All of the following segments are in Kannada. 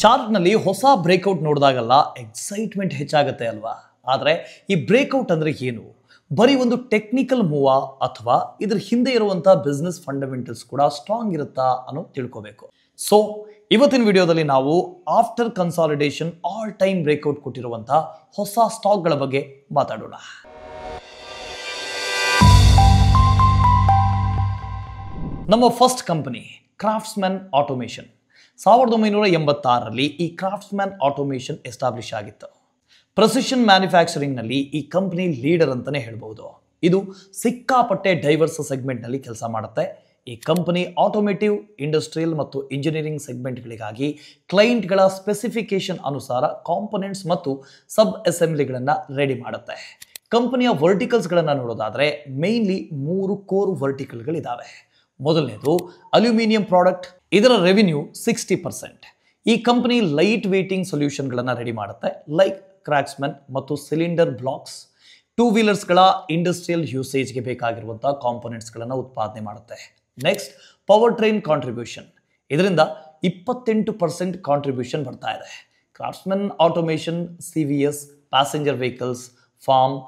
ಚಾರ್ಟ್ನಲ್ಲಿ ಹೊಸ ಬ್ರೇಕ್ಔಟ್ ನೋಡಿದಾಗಲ್ಲ ಎಕ್ಸೈಟ್ಮೆಂಟ್ ಹೆಚ್ಚಾಗುತ್ತೆ ಅಲ್ವಾ? ಆದರೆ ಈ ಬ್ರೇಕ್ಔಟ್ ಅಂದರೆ ಏನು? ಬರೀ ಒಂದು ಟೆಕ್ನಿಕಲ್ ಮೂವಾ ಅಥವಾ ಇದ್ರ ಹಿಂದೆ ಇರುವಂಥ ಬಿಸ್ನೆಸ್ ಫಂಡಮೆಂಟಲ್ಸ್ ಕೂಡ ಸ್ಟ್ರಾಂಗ್ ಇರುತ್ತಾ ಅನ್ನೋ ತಿಳ್ಕೋಬೇಕು. ಸೊ ಇವತ್ತಿನ ವಿಡಿಯೋದಲ್ಲಿ ನಾವು after consolidation all time breakout ಕೊಟ್ಟಿರುವಂಥ ಹೊಸ ಸ್ಟಾಕ್ಗಳ ಬಗ್ಗೆ ಮಾತಾಡೋಣ. ನಮ್ಮ ಫಸ್ಟ್ ಕಂಪನಿ ಕ್ರಾಫ್ಟ್ಸ್ಮನ್ ಆಟೋಮೇಷನ್. 1986ರಲ್ಲಿ ಈ ಕ್ರಾಫ್ಟ್ಸ್ಮನ್ ಆಟೋಮೇಷನ್ ಎಸ್ಟಾಬ್ಲಿಷ್ ಆಗಿತ್ತು. ಪ್ರೆಸಿಷನ್ ಮ್ಯಾನುಫ್ಯಾಕ್ಚರಿಂಗ್ನಲ್ಲಿ ಈ ಕಂಪನಿ ಲೀಡರ್ ಅಂತಲೇ ಹೇಳ್ಬೋದು. ಇದು ಸಿಕ್ಕಾಪಟ್ಟೆ ಡೈವರ್ಸ್ ಸೆಗ್ಮೆಂಟ್ನಲ್ಲಿ ಕೆಲಸ ಮಾಡುತ್ತೆ. ಈ ಕಂಪನಿ ಆಟೋಮೇಟಿವ್, ಇಂಡಸ್ಟ್ರಿಯಲ್ ಮತ್ತು ಇಂಜಿನಿಯರಿಂಗ್ ಸೆಗ್ಮೆಂಟ್ಗಳಿಗಾಗಿ ಕ್ಲೈಂಟ್ಗಳ ಸ್ಪೆಸಿಫಿಕೇಶನ್ ಅನುಸಾರ ಕಾಂಪೊನೆಂಟ್ಸ್ ಮತ್ತು ಸಬ್ ಅಸೆಂಬ್ಲಿಗಳನ್ನು ರೆಡಿ ಮಾಡುತ್ತೆ. ಕಂಪನಿಯ ವರ್ಟಿಕಲ್ಸ್ಗಳನ್ನು ನೋಡೋದಾದರೆ ಮೇನ್ಲಿ 3 ಕೋರ್ ವರ್ಟಿಕಲ್ಗಳಿದ್ದಾವೆ. ಮೊದಲನೇದು ಅಲ್ಯೂಮಿನಿಯಂ ಪ್ರಾಡಕ್ಟ್. ಇದರ ರೆವಿನ್ಯೂ 60%. ಈ ಕಂಪನಿ ಲೈಟ್ ವೇಟಿಂಗ್ ಸೊಲ್ಯೂಷನ್ಗಳನ್ನು ರೆಡಿ ಮಾಡುತ್ತೆ, ಲೈಕ್ ಕ್ರಾಫ್ಟ್ಸ್ಮನ್ ಮತ್ತು ಸಿಲಿಂಡರ್ ಬ್ಲಾಕ್ಸ್. 2 ವೀಲರ್ಸ್ಗಳ ಇಂಡಸ್ಟ್ರಿಯಲ್ ಯೂಸೇಜ್ಗೆ ಬೇಕಾಗಿರುವಂಥ ಕಾಂಪೊನೆಂಟ್ಸ್ಗಳನ್ನು ಉತ್ಪಾದನೆ ಮಾಡುತ್ತೆ. Next, powertrain contribution. ಇದರಿಂದ 28% ಕಾಂಟ್ರಿಬ್ಯೂಷನ್ ಬರ್ತಾ ಇದೆ. Craftsman automation CVS, passenger vehicles, farm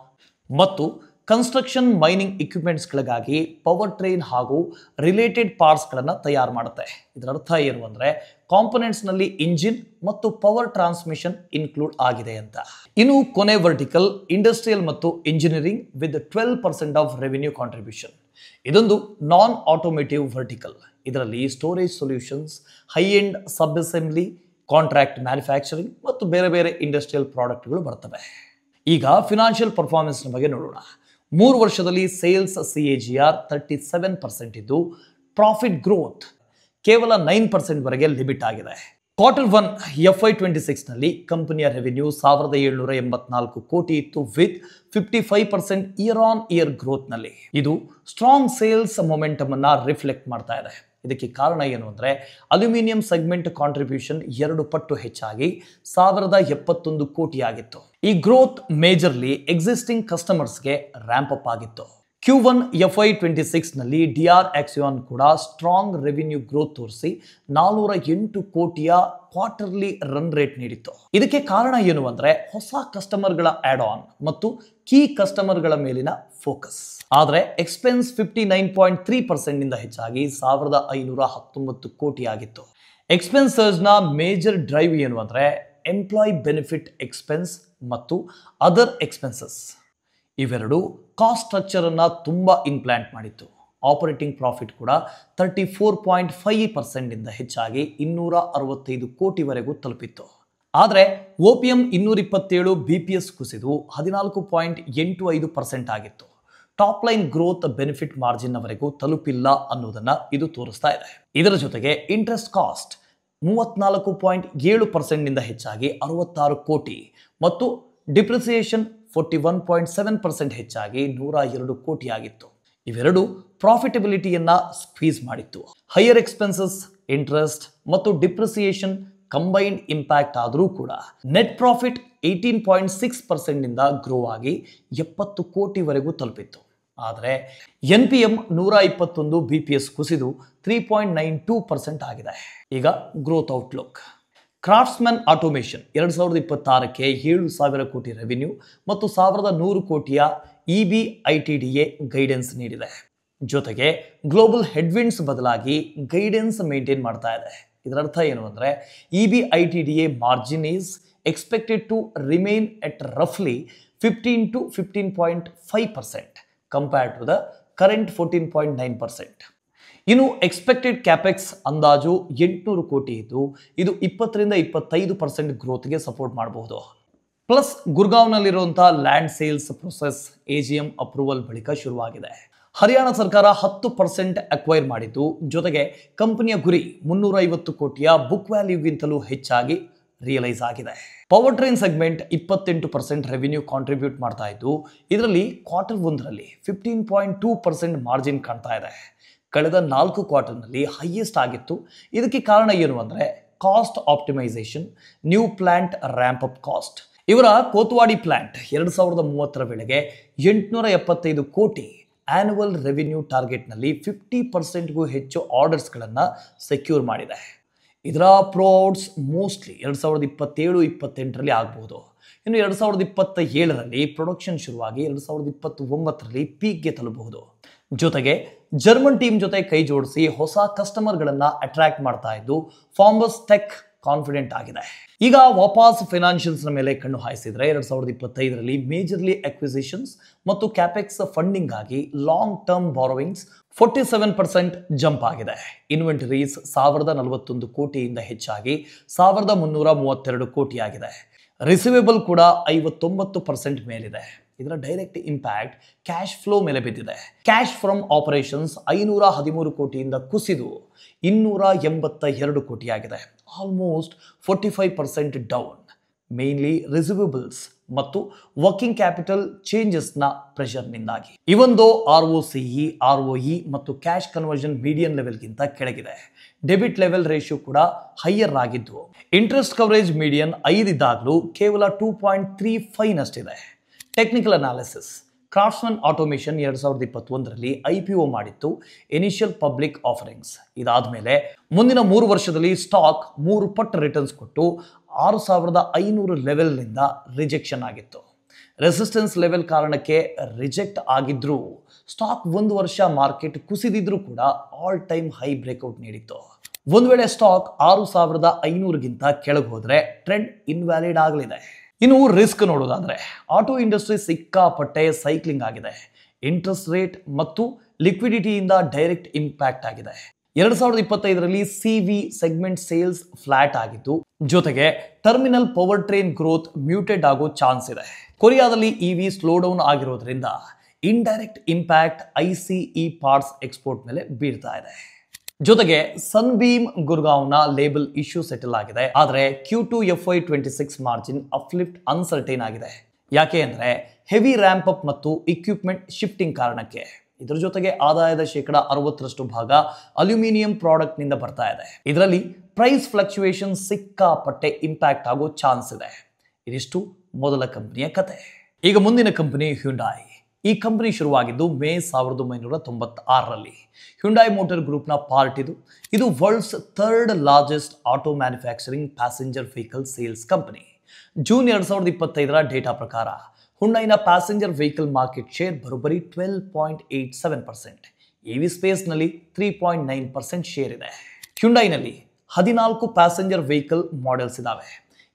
ಮತ್ತು ಕನ್ಸ್ಟ್ರಕ್ಷನ್ ಮೈನಿಂಗ್ ಇಕ್ವಿಪ್ಮೆಂಟ್ಸ್ಗಳಿಗಾಗಿ ಪವರ್ ಟ್ರೈನ್ ಹಾಗೂ ರಿಲೇಟೆಡ್ ಪಾರ್ಟ್ಸ್ಗಳನ್ನು ತಯಾರು ಮಾಡುತ್ತೆ. ಇದರ ಅರ್ಥ ಏನು ಅಂದರೆ ಕಾಂಪೊನೆಂಟ್ಸ್ನಲ್ಲಿ ಇಂಜಿನ್ ಮತ್ತು ಪವರ್ ಟ್ರಾನ್ಸ್ಮಿಷನ್ ಇನ್ಕ್ಲೂಡ್ ಆಗಿದೆ ಅಂತ. ಇನ್ನು ಕೊನೆ ವರ್ಟಿಕಲ್ ಇಂಡಸ್ಟ್ರಿಯಲ್ ಮತ್ತು engineering with 12% of revenue contribution. ಇದೊಂದು ನಾನ್ ಆಟೋಮೇಟಿವ್ ವರ್ಟಿಕಲ್. ಇದರಲ್ಲಿ ಸ್ಟೋರೇಜ್ ಸೊಲ್ಯೂಷನ್ಸ್, ಹೈ ಎಂಡ್ ಸಬ್ ಅಸೆಂಬ್ಲಿ, ಕಾಂಟ್ರಾಕ್ಟ್ ಮ್ಯಾನುಫ್ಯಾಕ್ಚರಿಂಗ್ ಮತ್ತು ಬೇರೆ ಬೇರೆ ಇಂಡಸ್ಟ್ರಿಯಲ್ ಪ್ರಾಡಕ್ಟ್ಗಳು ಬರ್ತವೆ. ಈಗ ಫಿನಾನ್ಷಿಯಲ್ ಪರ್ಫಾರ್ಮೆನ್ಸ್ನ ಬಗ್ಗೆ ನೋಡೋಣ. 3 ವರ್ಷದಲ್ಲಿ ಸೇಲ್ಸ್ CAGR 37% ಇದ್ದು ಪ್ರಾಫಿಟ್ ಗ್ರೋತ್ ಕೇವಲ 9% ವರೆಗೆ ಲಿಮಿಟ್ ಆಗಿದೆ. Q1 FY26ನಲ್ಲಿ ಕಂಪನಿಯ ರೆವಿನ್ಯೂ 1784 ಕೋಟಿ ಇತ್ತು ವಿತ್ 55% ಇಯರ್ ಆನ್ ಇಯರ್ ಗ್ರೋತ್ನಲ್ಲಿ. ಇದು ಸ್ಟ್ರಾಂಗ್ ಸೇಲ್ಸ್ ಮೊಮೆಂಟಮ್ ಅನ್ನ ರಿಫ್ಲೆಕ್ಟ್ ಮಾಡ್ತಾ ಇದೆ. ಇದಕ್ಕೆ ಕಾರಣ ಏನು ಅಂದರೆ ಅಲ್ಯೂಮಿನಿಯಂ ಸೆಗ್ಮೆಂಟ್ ಕಾಂಟ್ರಿಬ್ಯೂಷನ್ 2 ಪಟ್ಟು ಹೆಚ್ಚಾಗಿ 1071 ಕೋಟಿ ಆಗಿತ್ತು. ಈ ಗ್ರೋತ್ ಮೇಜರ್ಲಿ ಎಕ್ಸಿಸ್ಟಿಂಗ್ ಕಸ್ಟಮರ್ಸ್ಗೆ ರ್ಯಾಂಪ್ ಅಪ್ ಆಗಿತ್ತು. Q1 FY26ನಲ್ಲಿ DR Axion ಕೂಡ ಸ್ಟ್ರಾಂಗ್ ರೆವಿನ್ಯೂ ಗ್ರೋತ್ ತೋರಿಸಿ 408 ಕೋಟಿಯ ಕ್ವಾರ್ಟರ್ಲಿ ರನ್ ರೇಟ್ ನೀಡಿತ್ತು. ಇದಕ್ಕೆ ಕಾರಣ ಏನು ಅಂದರೆ ಹೊಸ ಕಸ್ಟಮರ್ಗಳ ಆಡ್ ಆನ್ ಮತ್ತು ಕೀ ಕಸ್ಟಮರ್ಗಳ ಮೇಲಿನ ಫೋಕಸ್. ಆದರೆ ಎಕ್ಸ್ಪೆನ್ಸ್ 59.3% ನಿಂದ ಹೆಚ್ಚಾಗಿ 1519 ಕೋಟಿ ಆಗಿತ್ತು. ಎಕ್ಸ್ಪೆನ್ಸರ್ಸ್ನ ಮೇಜರ್ ಡ್ರೈವ್ ಏನು ಅಂದರೆ ಎಂಪ್ಲಾಯ್ ಬೆನಿಫಿಟ್ ಎಕ್ಸ್ಪೆನ್ಸ್ ಮತ್ತು ಅದರ್ ಎಕ್ಸ್ಪೆನ್ಸಸ್. ಇವೆರಡು ಕಾಸ್ಟ್ ಸ್ಟ್ರಕ್ಚರ್ ಅನ್ನ ತುಂಬಾ ಇಂಪ್ಲಾಂಟ್ ಮಾಡಿತ್ತು. ಆಪರೇಟಿಂಗ್ ಪ್ರಾಫಿಟ್ ಕೂಡ 34.5% ಇಂದ ಹೆಚ್ಚಾಗಿ 265 ಕೋಟಿವರೆಗೂ ತಲುಪಿತ್ತು. ಆದರೆ OPM 227 BPS ಕುಸಿದು 14.85% ಆಗಿತ್ತು. Top line growth benefit margin ವರೆಗೂ ತಲುಪಿಲ್ಲ ಅನ್ನೋದನ್ನ ಇದು ತೋರಿಸ್ತಾ ಇದೆ. ಇದರ ಜೊತೆಗೆ ಇಂಟ್ರೆಸ್ಟ್ ಕಾಸ್ಟ್ 34.7% ನಿಂದ ಹೆಚ್ಚಾಗಿ 66 ಕೋಟಿ ಮತ್ತು ಡಿಪ್ರಿಸಿಯೇಷನ್ 41.7% ಹೆಚ್ಚಾಗಿ 102 ಕೋಟಿ ಆಗಿತ್ತು. ಇವೆರಡು ಪ್ರಾಫಿಟಬಿಲಿಟಿಯನ್ನ ಸ್ಕ್ವೀಸ್ ಮಾಡಿತ್ತು. ಹೈಯರ್ ಎಕ್ಸ್ಪೆನ್ಸಸ್, ಇಂಟ್ರೆಸ್ಟ್ ಮತ್ತು ಡಿಪ್ರಿಸಿಯೇಷನ್ ಕಂಬೈನ್ಡ್ ಇಂಪ್ಯಾಕ್ಟ್ ಆದರೂ ಕೂಡ ನೆಟ್ ಪ್ರಾಫಿಟ್ 18.6% ನಿಂದ ಗ್ರೋ ಆಗಿ 70 ಕೋಟಿವರೆಗೂ ತಲುಪಿತ್ತು. ಆದರೆ NPM 121 BPS ಕುಸಿದು 3.92% ಆಗಿದೆ. ಈಗ ಗ್ರೋತ್ ಔಟ್ಲುಕ್. ಕ್ರಾಫ್ಟ್ಸ್ಮನ್ ಆಟೋಮೇಷನ್ 2026ಕ್ಕೆ 7,000 ಕೋಟಿ ರೆವಿನ್ಯೂ ಮತ್ತು 1,100 ಕೋಟಿಯ EBITDA ಗೈಡೆನ್ಸ್ ನೀಡಿದೆ. ಜೊತೆಗೆ ಗ್ಲೋಬಲ್ ಹೆಡ್ವಿಂಡ್ಸ್ ಬದಲಾಗಿ ಗೈಡೆನ್ಸ್ ಮೇಂಟೈನ್ ಮಾಡ್ತಾ ಇದೆ. ಇದರ ಅರ್ಥ ಏನು ಅಂದರೆ EBITDA margin is expected to remain at ರಫ್ಲಿ 15 to 15.5% compared to the current 14.9%. ಇನ್ನು ಎಕ್ಸ್ಪೆಕ್ಟೆಡ್ ಕ್ಯಾಪೆಕ್ಸ್ ಅಂದಾಜು 800 ಕೋಟಿ ಇದ್ದು ಇದು 20-25% ಗ್ರೋತ್ಗೆ ಸಪೋರ್ಟ್ ಮಾಡಬಹುದು. ಪ್ಲಸ್ ಗುರ್ಗಾಂವ್ನಲ್ಲಿರುವಂಥ land sales process AGM approval ಬಳಿಕ ಶುರುವಾಗಿದೆ. ಹರಿಯಾಣ ಸರ್ಕಾರ 10% ಅಕ್ವೈರ್ ಮಾಡಿದ್ದು, ಜೊತೆಗೆ ಕಂಪನಿಯ ಗುರಿ 350 ಕೋಟಿಯ ಬುಕ್ ವ್ಯಾಲ್ಯೂಗಿಂತಲೂ ಹೆಚ್ಚಾಗಿ ರಿಯಲೈಸ್ ಆಗಿದೆ. Power train segment 28% revenue contribute ಮಾಡ್ತಾ ಇದ್ದು ಇದರಲ್ಲಿ Q1ರಲ್ಲಿ 15.2% ಮಾರ್ಜಿನ್ ಕಾಣ್ತಾ ಇದೆ. ಕಳೆದ 4 ಕ್ವಾರ್ಟರ್ನಲ್ಲಿ ಹೈಯೆಸ್ಟ್ ಆಗಿತ್ತು. ಇದಕ್ಕೆ ಕಾರಣ ಏನು ಅಂದರೆ cost optimisation, new plant ramp up cost. ಇವರ ಕೋತ್ವಾಡಿ ಪ್ಲಾಂಟ್ 2030ರ ವೇಳೆಗೆ 875 ಕೋಟಿ ಆನ್ಯುವಲ್ ರೆವಿನ್ಯೂ ಟಾರ್ಗೆಟ್ನಲ್ಲಿ 50%ಗೂ ಹೆಚ್ಚು ಆರ್ಡರ್ಸ್ಗಳನ್ನು ಸೆಕ್ಯೂರ್ ಮಾಡಿದೆ. ಇದರ ಪ್ರೌಡ್ಸ್ ಮೋಸ್ಟ್ಲಿ 2027-28ರಲ್ಲಿ ಆಗಬಹುದು. ಇನ್ನು 2027ರಲ್ಲಿ ಪ್ರೊಡಕ್ಷನ್ ಶುರುವಾಗಿ 2029ರಲ್ಲಿ ಪೀಕ್ಗೆ ತಲುಪಬಹುದು. ಜೊತೆಗೆ ಜರ್ಮನ್ ಟೀಮ್ ಜೊತೆ ಕೈ ಜೋಡಿಸಿ ಹೊಸ ಕಸ್ಟಮರ್ಗಳನ್ನ ಅಟ್ರಾಕ್ಟ್ ಮಾಡ್ತಾ ಇದ್ದು ಫಾರ್ಮರ್ಸ್ ಟೆಕ್ ಕಾನ್ಫಿಡೆಂಟ್ ಆಗಿದೆ. ಈಗ ವಾಪಸ್ ಫೈನಾನ್ಷಿಯಲ್ಸ್ ನ ಮೇಲೆ ಕಣ್ಣು ಹಾಯಿಸಿದ್ರೆ 2025ರಲ್ಲಿ ಮೇಜರ್ಲಿ ಅಕ್ವಿಸಿಷನ್ಸ್ ಮತ್ತು ಕ್ಯಾಪೆಕ್ಸ್ ಫಂಡಿಂಗ್ ಆಗಿ ಲಾಂಗ್ ಟರ್ಮ್ ಬಾರೋವಿಂಗ್ಸ್ 47% ಜಂಪ್ ಆಗಿದೆ. ಇನ್ವೆಂಟರೀಸ್ 1041 ಕೋಟಿಯಿಂದ ಹೆಚ್ಚಾಗಿ 1332 ಕೋಟಿ ಆಗಿದೆ. ರಿಸಿವೇಬಲ್ ಕೂಡ 59% ಮೇಲಿದೆ. ಇದರ ಡೈರೆಕ್ಟ್ ಇಂಪ್ಯಾಕ್ಟ್ ಕ್ಯಾಶ್ ಫ್ಲೋ ಮೇಲೆ ಬಿದ್ದಿದೆ. ಕ್ಯಾಶ್ ಫ್ರಮ್ ಆಪರೇಷನ್ಸ್ 513 ಕೋಟಿಯಿಂದ ಕುಸಿದು 282 ಕೋಟಿ ಆಗಿದೆ. Almost 45% down. ಮೇನ್ಲಿ ರಿಸಿವೇಬಲ್ಸ್ ಮತ್ತು ವರ್ಕಿಂಗ್ ಕ್ಯಾಪಿಟಲ್ ಚೇಂಜಸ್ನ ಪ್ರೆಷರ್ನಿಂದಾಗಿ. ಇವೊಂದು ROCE, ROE ಮತ್ತು ಕ್ಯಾಶ್ ಕನ್ವರ್ಷನ್ ಮೀಡಿಯನ್ ಲೆವೆಲ್ಗಿಂತ ಕೆಳಗಿದೆ. ಡೆಬಿಟ್ ಲೆವೆಲ್ ರೇಷಿಯೋ ಕೂಡ ಹೈಯರ್ ಆಗಿದ್ದು ಇಂಟ್ರೆಸ್ಟ್ ಕವರೇಜ್ ಮೀಡಿಯನ್ 5 ಇದ್ದಾಗಲೂ ಕೇವಲ 2.35 ನಷ್ಟಿದೆ. Technical analysis. ಕ್ರಾಫ್ಟ್ಸ್ಮನ್ ಆಟೋಮೇಷನ್ 2021ರಲ್ಲಿ IPO ಮಾಡಿತ್ತು, ಇನಿಷಿಯಲ್ ಪಬ್ಲಿಕ್ ಆಫರಿಂಗ್ಸ್. ಇದಾದ್ಮೇಲೆ ಮುಂದಿನ 3 ವರ್ಷದಲ್ಲಿ ಸ್ಟಾಕ್ 3 ಪಟ್ಟು ರಿಟರ್ನ್ಸ್ ಕೊಟ್ಟು 6500 ಲೆವೆಲ್ನಿಂದ ರಿಜೆಕ್ಷನ್ ಆಗಿತ್ತು. ರೆಸಿಸ್ಟೆನ್ಸ್ ಲೆವೆಲ್ ಕಾರಣಕ್ಕೆ ರಿಜೆಕ್ಟ್ ಆಗಿದ್ರೂ ಸ್ಟಾಕ್ 1 ವರ್ಷ ಮಾರ್ಕೆಟ್ ಕುಸಿದಿದ್ರೂ ಕೂಡ ಆಲ್ ಟೈಮ್ ಹೈ ಬ್ರೇಕ್ಔಟ್ ನೀಡಿತ್ತು. ಒಂದು ವೇಳೆ ಸ್ಟಾಕ್ 6500ಗಿಂತ ಕೆಳಗೆ ಹೋದ್ರೆ ಟ್ರೆಂಡ್ ಇನ್ವ್ಯಾಲಿಡ್ ಆಗಲಿದೆ. ಇನ್ನು ರಿಸ್ಕ್ ನೋಡೋದಾದ್ರೆ ಆಟೋ ಇಂಡಸ್ಟ್ರಿ ಸಿಕ್ಕಾಪಟ್ಟೆ ಸೈಕ್ಲಿಂಗ್ ಆಗಿದೆ. ಇಂಟ್ರೆಸ್ಟ್ ರೇಟ್ ಮತ್ತು ಲಿಕ್ವಿಡಿಟಿಯಿಂದ ಡೈರೆಕ್ಟ್ ಇಂಪ್ಯಾಕ್ಟ್ ಆಗಿದೆ. 2025ರಲ್ಲಿ CV ಸೆಗ್ಮೆಂಟ್ ಸೇಲ್ಸ್ ಫ್ಲಾಟ್ ಆಗಿದ್ದು ಜೊತೆಗೆ terminal power train growth muted ಆಗೋ ಚಾನ್ಸ್ ಇದೆ. ಕೊರಿಯಾದಲ್ಲಿ EV ಸ್ಲೋ ಡೌನ್ ಆಗಿರೋದ್ರಿಂದ indirect impact ICE parts export ಮೇಲೆ ಬೀಳ್ತಾ ಇದೆ. ಜೊತೆಗೆ ಸನ್ಬೀಮ್ ಗುರ್ಗಾಂವ್ನ ಲೇಬಲ್ ಇಶ್ಯೂ ಸೆಟಲ್ ಆಗಿದೆ. ಆದರೆ Q2 FY26 margin uplift uncertain ಆಗಿದೆ. ಯಾಕೆ ಅಂದ್ರೆ ಹೆವಿ ರ್ಯಾಂಪ್ ಅಪ್ ಮತ್ತು ಇಕ್ವಿಪ್ಮೆಂಟ್ ಶಿಫ್ಟಿಂಗ್ ಕಾರಣಕ್ಕೆ. ಇದರ ಜೊತೆಗೆ ಆದಾಯದ 60% ಭಾಗ ಅಲ್ಯೂಮಿನಿಯಂ ಪ್ರಾಡಕ್ಟ್ ನಿಂದ ಬರ್ತಾ ಇದೆ. ಇದರಲ್ಲಿ ಪ್ರೈಸ್ ಫ್ಲಕ್ಚುಯೇಷನ್ ಸಿಕ್ಕಾಪಟ್ಟೆ ಇಂಪ್ಯಾಕ್ಟ್ ಆಗೋ ಚಾನ್ಸ್ ಇದೆ. ಇದಿಷ್ಟು ಮೊದಲ ಕಂಪನಿಯ ಕತೆ. ಈಗ ಮುಂದಿನ ಕಂಪನಿ ಹ್ಯುಂಡಾಯ್. ಈ ಕಂಪನಿ ಶುರುವಾಗಿದ್ದು ಮೇ 1996ರಲ್ಲಿ. ಹ್ಯುಂಡಾಯ್ ಮೋಟರ್ ಗ್ರೂಪ್ನ ಪಾರ್ಟ್ ಇದು world's 3rd largest auto manufacturing passenger vehicle sales company. June 2025ರ ಡೇಟಾ ಪ್ರಕಾರ ಹುಂಡೈನ ಪ್ಯಾಸೆಂಜರ್ ವೆಹಿಕಲ್ ಮಾರ್ಕೆಟ್ ಶೇರ್ ಬರೋಬ್ಬರಿ 12.87%. EV ಸ್ಪೇಸ್ನಲ್ಲಿ 3.9% ಶೇರ್ ಇದೆ. ಹ್ಯುಂಡೈನಲ್ಲಿ 14 ಪ್ಯಾಸೆಂಜರ್ ವೆಹಿಕಲ್ ಮಾಡೆಲ್ಸ್ ಇದಾವೆ.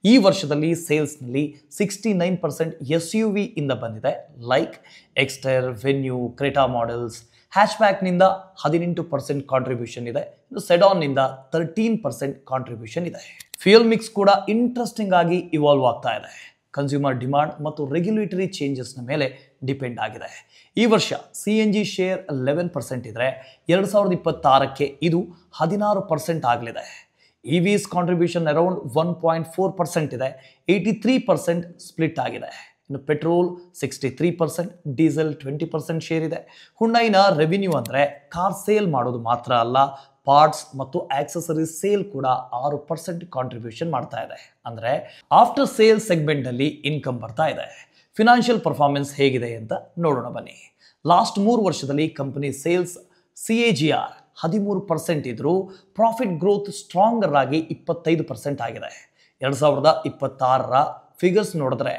ಈ ವರ್ಷದಲ್ಲಿ ಸೇಲ್ಸ್ನಲ್ಲಿ 69% SUV ಇಂದ ಬಂದಿದೆ. Like Exter, Venue, Creta models. ಹ್ಯಾಚ್ಬ್ಯಾಕ್ನಿಂದ 18% ಕಾಂಟ್ರಿಬ್ಯೂಷನ್ ಇದೆ. ಸೆಡಾನ್ನಿಂದ 13% ಕಾಂಟ್ರಿಬ್ಯೂಷನ್ ಇದೆ. ಫ್ಯೂಯಲ್ ಮಿಕ್ಸ್ ಕೂಡ ಇಂಟ್ರೆಸ್ಟಿಂಗ್ ಆಗಿ ಇವಾಲ್ವ್ ಆಗ್ತಾ ಇದೆ. ಕನ್ಸ್ಯೂಮರ್ ಡಿಮಾಂಡ್ ಮತ್ತು ರೆಗ್ಯುಲೇಟರಿ ಚೇಂಜಸ್ನ ಮೇಲೆ ಡಿಪೆಂಡ್ ಆಗಿದೆ. ಈ ವರ್ಷ CNG ಶೇರ್ 11% ಇದ್ರೆ 2026ಕ್ಕೆ ಇದು 16% ಆಗಲಿದೆ. EVs ಕಾಂಟ್ರಿಬ್ಯೂಷನ್ ಅರೌಂಡ್ 1.4% ಇದೆ. 83% ಸ್ಪ್ಲಿಟ್ ಆಗಿದೆ. ಇನ್ನು ಪೆಟ್ರೋಲ್ 63%, ಡೀಸೆಲ್ 20% ಶೇರ್ ಇದೆ. ಹುಂಡೈನ ರೆವಿನ್ಯೂ ಅಂದರೆ ಕಾರ್ ಸೇಲ್ ಮಾಡೋದು ಮಾತ್ರ ಅಲ್ಲ, ಪಾರ್ಟ್ಸ್ ಮತ್ತು ಆಕ್ಸೆಸರೀಸ್ ಸೇಲ್ ಕೂಡ 6% ಕಾಂಟ್ರಿಬ್ಯೂಷನ್ ಮಾಡ್ತಾ ಇದೆ. ಅಂದರೆ ಆಫ್ಟರ್ ಸೇಲ್ ಸೆಗ್ಮೆಂಟ್ನಲ್ಲಿ ಇನ್ಕಮ್ ಬರ್ತಾ ಇದೆ. ಫಿನಾನ್ಷಿಯಲ್ ಪರ್ಫಾರ್ಮೆನ್ಸ್ ಹೇಗಿದೆ ಅಂತ ನೋಡೋಣ ಬನ್ನಿ. ಲಾಸ್ಟ್ 3 ವರ್ಷದಲ್ಲಿ ಕಂಪನಿ ಸೇಲ್ಸ್ CAGR 13% ಇದ್ರೂ ಪ್ರಾಫಿಟ್ ಗ್ರೋತ್ ಸ್ಟ್ರಾಂಗರ್ ಆಗಿ 25% ಆಗಿದೆ. 2026ರ ಫಿಗರ್ಸ್ ನೋಡಿದ್ರೆ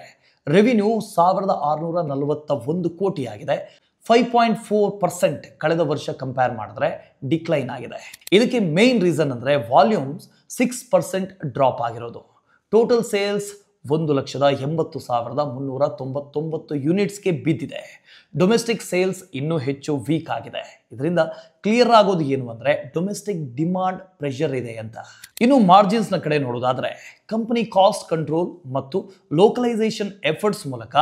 ರೆವಿನ್ಯೂ 1641 ಕೋಟಿ ಆಗಿದೆ. 5.4% ಕಳೆದ ವರ್ಷ ಕಂಪೇರ್ ಮಾಡಿದ್ರೆ ಡಿಕ್ಲೈನ್ ಆಗಿದೆ. ಇದಕ್ಕೆ ಮೇನ್ ರೀಸನ್ ಅಂದರೆ ವಾಲ್ಯೂಮ್ಸ್ 6% ಡ್ರಾಪ್ ಆಗಿರೋದು. ಟೋಟಲ್ ಸೇಲ್ಸ್ 1,80,399 ಯೂನಿಟ್ಸ್ಗೆ ಬಿದ್ದಿದೆ. ಡೊಮೆಸ್ಟಿಕ್ ಸೇಲ್ಸ್ ಇನ್ನೂ ಹೆಚ್ಚು ವೀಕ್ ಆಗಿದೆ. ಇದರಿಂದ ಕ್ಲಿಯರ್ ಆಗೋದು ಏನು ಅಂದರೆ ಡೊಮೆಸ್ಟಿಕ್ ಡಿಮಾಂಡ್ ಪ್ರೆಷರ್ ಇದೆ ಅಂತ. ಇನ್ನು ಮಾರ್ಜಿನ್ಸ್ನ ಕಡೆ ನೋಡೋದಾದ್ರೆ ಕಂಪನಿ ಕಾಸ್ಟ್ ಕಂಟ್ರೋಲ್ ಮತ್ತು ಲೋಕಲೈಸೇಷನ್ ಎಫರ್ಟ್ಸ್ ಮೂಲಕ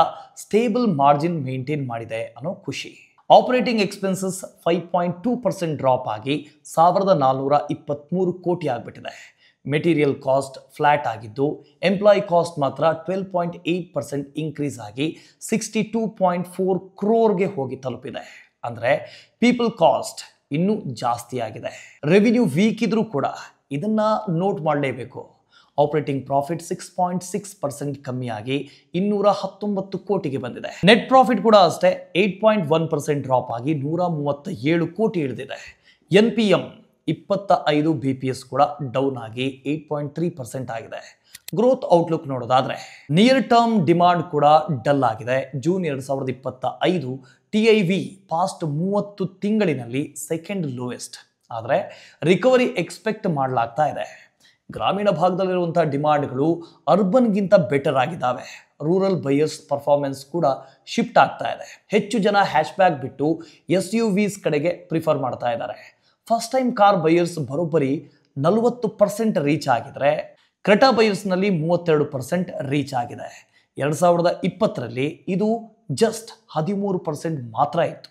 ಸ್ಟೇಬಲ್ ಮಾರ್ಜಿನ್ ಮೇಂಟೈನ್ ಮಾಡಿದೆ ಅನ್ನೋ ಖುಷಿ. ಆಪರೇಟಿಂಗ್ ಎಕ್ಸ್ಪೆನ್ಸಸ್ 5.2% ಡ್ರಾಪ್ ಆಗಿ 1423 ಕೋಟಿ ಆಗಿಬಿಟ್ಟಿದೆ. ಮೆಟೀರಿಯಲ್ ಕಾಸ್ಟ್ ಫ್ಲಾಟ್ ಆಗಿದ್ದು ಎಂಪ್ಲಾಯಿ ಕಾಸ್ಟ್ ಮಾತ್ರ 12.8% ಇನ್ಕ್ರೀಸ್ ಆಗಿ 62.4 ಕ್ರೋರ್ಗೆ ಹೋಗಿ ತಲುಪಿದೆ. ಅಂದರೆ ಪೀಪಲ್ ಕಾಸ್ಟ್ ಇನ್ನೂ ಜಾಸ್ತಿ ಆಗಿದೆ. ರೆವಿನ್ಯೂ ವೀಕ್ ಇದ್ರೂ ಕೂಡ ಇದನ್ನ ನೋಟ್ ಮಾಡಲೇಬೇಕು. ಆಪರೇಟಿಂಗ್ ಪ್ರಾಫಿಟ್ 6.6% ಕಮ್ಮಿಯಾಗಿ 219 ಕೋಟಿಗೆ ಬಂದಿದೆ. ನೆಟ್ ಪ್ರಾಫಿಟ್ ಕೂಡ ಅಷ್ಟೇ 8.1% ಡ್ರಾಪ್ ಆಗಿ 137 ಕೋಟಿ ಇಳಿದಿದೆ. NPM 25 ಕೂಡ ಡೌನ್ ಆಗಿ 8.3% ಆಗಿದೆ. ಗ್ರೋತ್ ಔಟ್ಲುಕ್ ನೋಡೋದಾದ್ರೆ ನಿಯರ್ ಟರ್ಮ್ ಡಿಮಾಂಡ್ ಕೂಡ ಡಲ್ ಆಗಿದೆ. ಜೂನ್ 2025 TIV ಪಾಸ್ಟ್ 30 ತಿಂಗಳಿನಲ್ಲಿ ಸೆಕೆಂಡ್ ಲೋಯೆಸ್ಟ್. ಆದರೆ ರಿಕವರಿ ಎಕ್ಸ್ಪೆಕ್ಟ್ ಮಾಡಲಾಗ್ತಾ ಇದೆ. ಗ್ರಾಮೀಣ ಭಾಗದಲ್ಲಿರುವಂತಹ ಡಿಮಾಂಡ್ಗಳು ಅರ್ಬನ್ಗಿಂತ ಬೆಟರ್ ಆಗಿದ್ದಾವೆ. ರೂರಲ್ ಬೈಯರ್ಸ್ ಪರ್ಫಾರ್ಮೆನ್ಸ್ ಕೂಡ ಶಿಫ್ಟ್ ಆಗ್ತಾ ಇದೆ. ಹೆಚ್ಚು ಜನ ಹ್ಯಾಶ್ಬ್ಯಾಕ್ ಬಿಟ್ಟು SUVs ಕಡೆಗೆ ಪ್ರಿಫರ್ ಮಾಡ್ತಾ ಇದ್ದಾರೆ. ಫಸ್ಟ್ ಟೈಮ್ ಕಾರ್ ಬೈಯರ್ಸ್ ಬರೋಬ್ಬರಿ 40% ರೀಚ್ ಆಗಿದ್ರೆ ಕ್ರೆಟಾ ಬೈಯರ್ಸ್ನಲ್ಲಿ 32% ರೀಚ್ ಆಗಿದೆ. 2020ರಲ್ಲಿ ಇದು ಜಸ್ಟ್ 13% ಮಾತ್ರ ಇತ್ತು.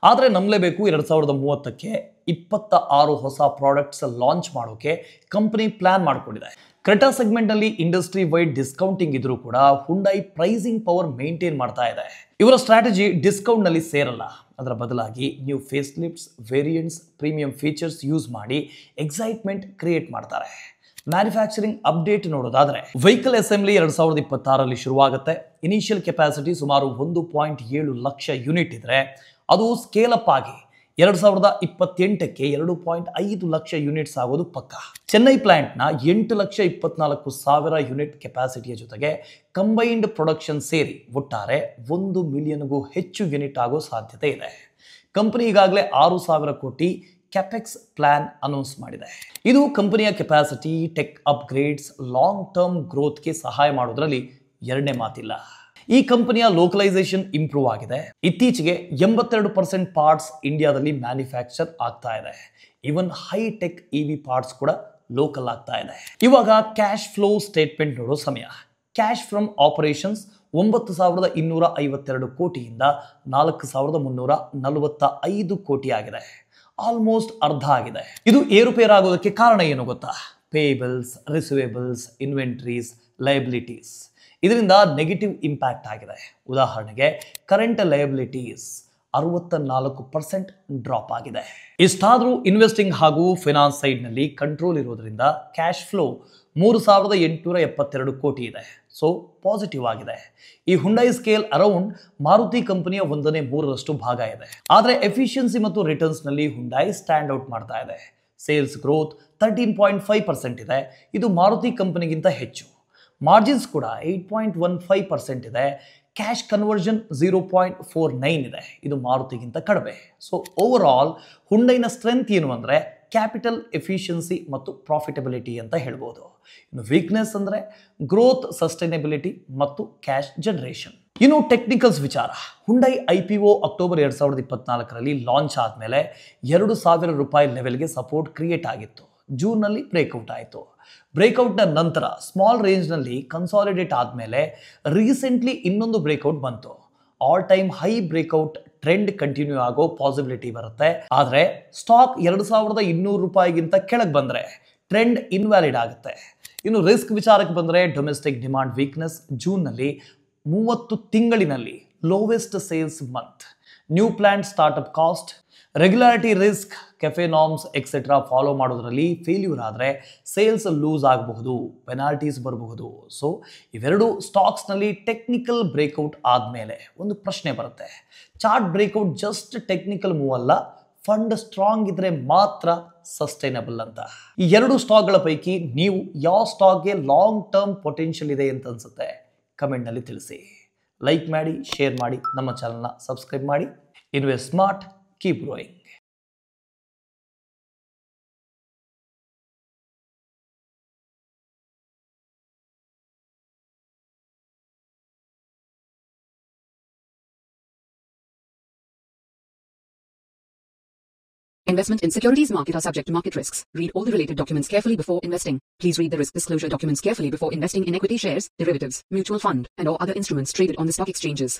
ಆದರೆ ನಂಬಲೇಬೇಕು, 2030ಕ್ಕೆ 26 ಹೊಸ ಪ್ರಾಡಕ್ಟ್ಸ್ ಲಾಂಚ್ ಮಾಡೋಕೆ ಕಂಪನಿ ಪ್ಲಾನ್ ಮಾಡಿಕೊಂಡಿದೆ. ಕ್ರೆಟಾ ಸೆಗ್ಮೆಂಟ್ನಲ್ಲಿ ಇಂಡಸ್ಟ್ರಿ ವೈಡ್ ಡಿಸ್ಕೌಂಟಿಂಗ್ ಇದ್ರೂ ಕೂಡ ಹುಂಡೈ ಪ್ರೈಸಿಂಗ್ ಪವರ್ ಮೇಂಟೈನ್ ಮಾಡ್ತಾ ಇದೆ. ಇವರ ಸ್ಟ್ರಾಟಜಿ ಡಿಸ್ಕೌಂಟ್ನಲ್ಲಿ ಸೇರಲ್ಲ. ಅದರ ಬದಲಾಗಿ new facelifts, variants, premium features use ಮಾಡಿ ಎಕ್ಸೈಟ್ಮೆಂಟ್ ಕ್ರಿಯೇಟ್ ಮಾಡ್ತಾರೆ. ಮ್ಯಾನುಫ್ಯಾಕ್ಚರಿಂಗ್ ಅಪ್ಡೇಟ್ ನೋಡೋದಾದ್ರೆ ವೆಹಿಕಲ್ ಅಸೆಂಬ್ಲಿ 2026ರಲ್ಲಿ ಶುರುವಾಗುತ್ತೆ. ಇನಿಷಿಯಲ್ ಕೆಪಾಸಿಟಿ ಸುಮಾರು 1.7 ಲಕ್ಷ ಯೂನಿಟ್ ಇದ್ರೆ ಅದು ಸ್ಕೇಲ್ ಅಪ್ ಆಗಿ 2028ಕ್ಕೆ 2.5 ಲಕ್ಷ ಯೂನಿಟ್ಸ್ ಆಗೋದು ಪಕ್ಕ. ಚೆನ್ನೈ ಪ್ಲಾಂಟ್ನ 8,24,000 ಯೂನಿಟ್ ಕೆಪಾಸಿಟಿಯ ಜೊತೆಗೆ ಕಂಬೈನ್ಡ್ ಪ್ರೊಡಕ್ಷನ್ ಸೇರಿ ಒಟ್ಟಾರೆ 1 ಮಿಲಿಯನ್ಗೂ ಹೆಚ್ಚು ಯೂನಿಟ್ ಆಗೋ ಸಾಧ್ಯತೆ ಇದೆ. ಕಂಪನಿ ಈಗಾಗಲೇ 6,000 ಕೋಟಿ ಕ್ಯಾಪೆಕ್ಸ್ ಪ್ಲಾನ್ ಅನೌನ್ಸ್ ಮಾಡಿದೆ. ಇದು ಕಂಪನಿಯ capacity, tech upgrades, long term ಗ್ರೋತ್ಗೆ ಸಹಾಯ ಮಾಡೋದ್ರಲ್ಲಿ ಎರಡನೇ ಮಾತಿಲ್ಲ. ಈ ಕಂಪನಿಯ ಲೋಕಲೈಸೇಷನ್ ಇಂಪ್ರೂವ್ ಆಗಿದೆ. ಇತ್ತೀಚೆಗೆ 82% ಪಾರ್ಟ್ಸ್ ಇಂಡಿಯಾದಲ್ಲಿ ಮ್ಯಾನುಫ್ಯಾಕ್ಚರ್ ಆಗ್ತಾ ಇದೆ. Even high tech EV parts ಕೂಡ ಲೋಕಲ್ ಆಗ್ತಾ ಇದೆ. ಇವಾಗ ಕ್ಯಾಶ್ ಫ್ಲೋ ಸ್ಟೇಟ್ಮೆಂಟ್ ನೋಡೋ ಸಮಯ. ಕ್ಯಾಶ್ ಫ್ರಮ್ ಆಪರೇಷನ್ಸ್ 9,252 ಕೋಟಿಯಿಂದ 4,345 ಕೋಟಿ ಆಗಿದೆ. ಆಲ್ಮೋಸ್ಟ್ ಅರ್ಧ ಆಗಿದೆ. ಇದು ಏರುಪೇರು ಆಗೋದಕ್ಕೆ ಕಾರಣ ಏನು ಗೊತ್ತಾ? Payables, ರಿಸಿವೇಬಲ್ಸ್, inventories, liabilities. ಇದರಿಂದ ನೆಗೆಟಿವ್ ಇಂಪ್ಯಾಕ್ಟ್ ಆಗಿದೆ. ಉದಾಹರಣೆಗೆ ಕರೆಂಟ್ ಲಯಬಿಲಿಟೀಸ್ 64% ಡ್ರಾಪ್ ಆಗಿದೆ. ಇಷ್ಟಾದರೂ ಇನ್ವೆಸ್ಟಿಂಗ್ ಹಾಗೂ ಫೈನಾನ್ಸ್ ಸೈಡ್ನಲ್ಲಿ ಕಂಟ್ರೋಲ್ ಇರೋದ್ರಿಂದ ಕ್ಯಾಶ್ ಫ್ಲೋ 3,872 ಕೋಟಿ ಇದೆ. ಸೊ ಪಾಸಿಟಿವ್ ಆಗಿದೆ. ಈ ಹುಂಡೈ ಸ್ಕೇಲ್ ಅರೌಂಡ್ ಮಾರುತಿ ಕಂಪನಿಯ 1/3 ಭಾಗ ಇದೆ. ಆದರೆ ಎಫಿಷಿಯನ್ಸಿ ಮತ್ತು ರಿಟರ್ನ್ಸ್ನಲ್ಲಿ ಹುಂಡೈ ಸ್ಟ್ಯಾಂಡ್ ಔಟ್ ಮಾಡ್ತಾ ಇದೆ. ಸೇಲ್ಸ್ ಗ್ರೋತ್ 13.5% ಇದೆ. ಇದು ಮಾರುತಿ ಕಂಪನಿಗಿಂತ ಹೆಚ್ಚು. ಮಾರ್ಜಿನ್ಸ್ ಕೂಡ 8.15% ಇದೆ. ಕ್ಯಾಶ್ ಕನ್ವರ್ಷನ್ 0.49 ಇದೆ. ಇದು ಮಾರುತಿಗಿಂತ ಕಡಿಮೆ. ಸೊ ಓವರ್ ಆಲ್ ಹುಂಡೈನ ಸ್ಟ್ರೆಂತ್ ಏನು ಅಂದರೆ ಕ್ಯಾಪಿಟಲ್ ಎಫಿಷಿಯನ್ಸಿ ಮತ್ತು ಪ್ರಾಫಿಟಬಿಲಿಟಿ ಅಂತ ಹೇಳ್ಬೋದು. ಇನ್ನು ವೀಕ್ನೆಸ್ ಅಂದರೆ ಗ್ರೋತ್, ಸಸ್ಟೈನಬಿಲಿಟಿ ಮತ್ತು ಕ್ಯಾಶ್ ಜನರೇಷನ್. ಇನ್ನು ಟೆಕ್ನಿಕಲ್ಸ್ ವಿಚಾರ. ಹುಂಡೈ IPO ಅಕ್ಟೋಬರ್ 2024ರಲ್ಲಿ ಲಾಂಚ್ ಆದಮೇಲೆ 2,000 ರೂಪಾಯಿ ಲೆವೆಲ್ಗೆ ಸಪೋರ್ಟ್ ಕ್ರಿಯೇಟ್ ಆಗಿತ್ತು. ಜೂನ್ನಲ್ಲಿ ಬ್ರೇಕ್ಔಟ್ ಆಯಿತು. ಬ್ರೇಕ್ಔಟ್ನ ನಂತರ ಸ್ಮಾಲ್ ರೇಂಜ್ನಲ್ಲಿ ಕನ್ಸಾಲಿಡೇಟ್ ಆದಮೇಲೆ ರೀಸೆಂಟ್ಲಿ ಇನ್ನೊಂದು ಬ್ರೇಕ್ಔಟ್ ಬಂತು. All time high breakout trend continue ಆಗೋ ಪಾಸಿಬಿಲಿಟಿ ಬರುತ್ತೆ. ಆದರೆ ಸ್ಟಾಕ್ 2,200 ರೂಪಾಯಿಗಿಂತ ಕೆಳಗೆ ಬಂದರೆ ಟ್ರೆಂಡ್ ಇನ್ವ್ಯಾಲಿಡ್ ಆಗುತ್ತೆ. ಇನ್ನು ರಿಸ್ಕ್ ವಿಚಾರಕ್ಕೆ ಬಂದರೆ ಡೊಮೆಸ್ಟಿಕ್ ಡಿಮಾಂಡ್ ವೀಕ್ನೆಸ್. ಜೂನ್ನಲ್ಲಿ 30 ತಿಂಗಳಿನಲ್ಲಿ lowest sales month. New plant startup cost, regularity risk, cafe norms etcetera follow ಮಾಡೋದ್ರಲ್ಲಿ ಫೇಲ್ಯೂರ್ ಆದರೆ ಸೇಲ್ಸ್ ಲೂಸ್ ಆಗಬಹುದು, ಪೆನಾಲ್ಟೀಸ್ ಬರಬಹುದು. ಸೊ ಇವೆರಡು ಸ್ಟಾಕ್ಸ್ನಲ್ಲಿ ಟೆಕ್ನಿಕಲ್ ಬ್ರೇಕ್ಔಟ್ ಆದಮೇಲೆ ಒಂದು ಪ್ರಶ್ನೆ ಬರುತ್ತೆ. Chart breakout just technical move ಅಲ್ಲ, ಫಂಡ್ ಸ್ಟ್ರಾಂಗ್ ಇದ್ರೆ ಮಾತ್ರ ಸಸ್ಟೈನಬಲ್ ಅಂತ. ಈ ಎರಡು ಸ್ಟಾಕ್ಗಳ ಪೈಕಿ ನೀವು ಯಾವ ಸ್ಟಾಕ್ಗೆ ಲಾಂಗ್ ಟರ್ಮ್ ಪೊಟೆನ್ಷಿಯಲ್ ಇದೆ ಅಂತ ಅನ್ಸುತ್ತೆ ಕಮೆಂಟ್ನಲ್ಲಿ ತಿಳಿಸಿ. ಲೈಕ್ ಮಾಡಿ, ಶೇರ್ ಮಾಡಿ, ನಮ್ಮ ಚಾನಲ್ನ ಸಬ್ಸ್ಕ್ರೈಬ್ ಮಾಡಿ. Invest smart, keep growing. Investment in securities market are subject to market risks. Read all the related documents carefully before investing. Please read the risk disclosure documents carefully before investing in equity shares, derivatives, mutual fund, and or other instruments traded on the stock exchanges.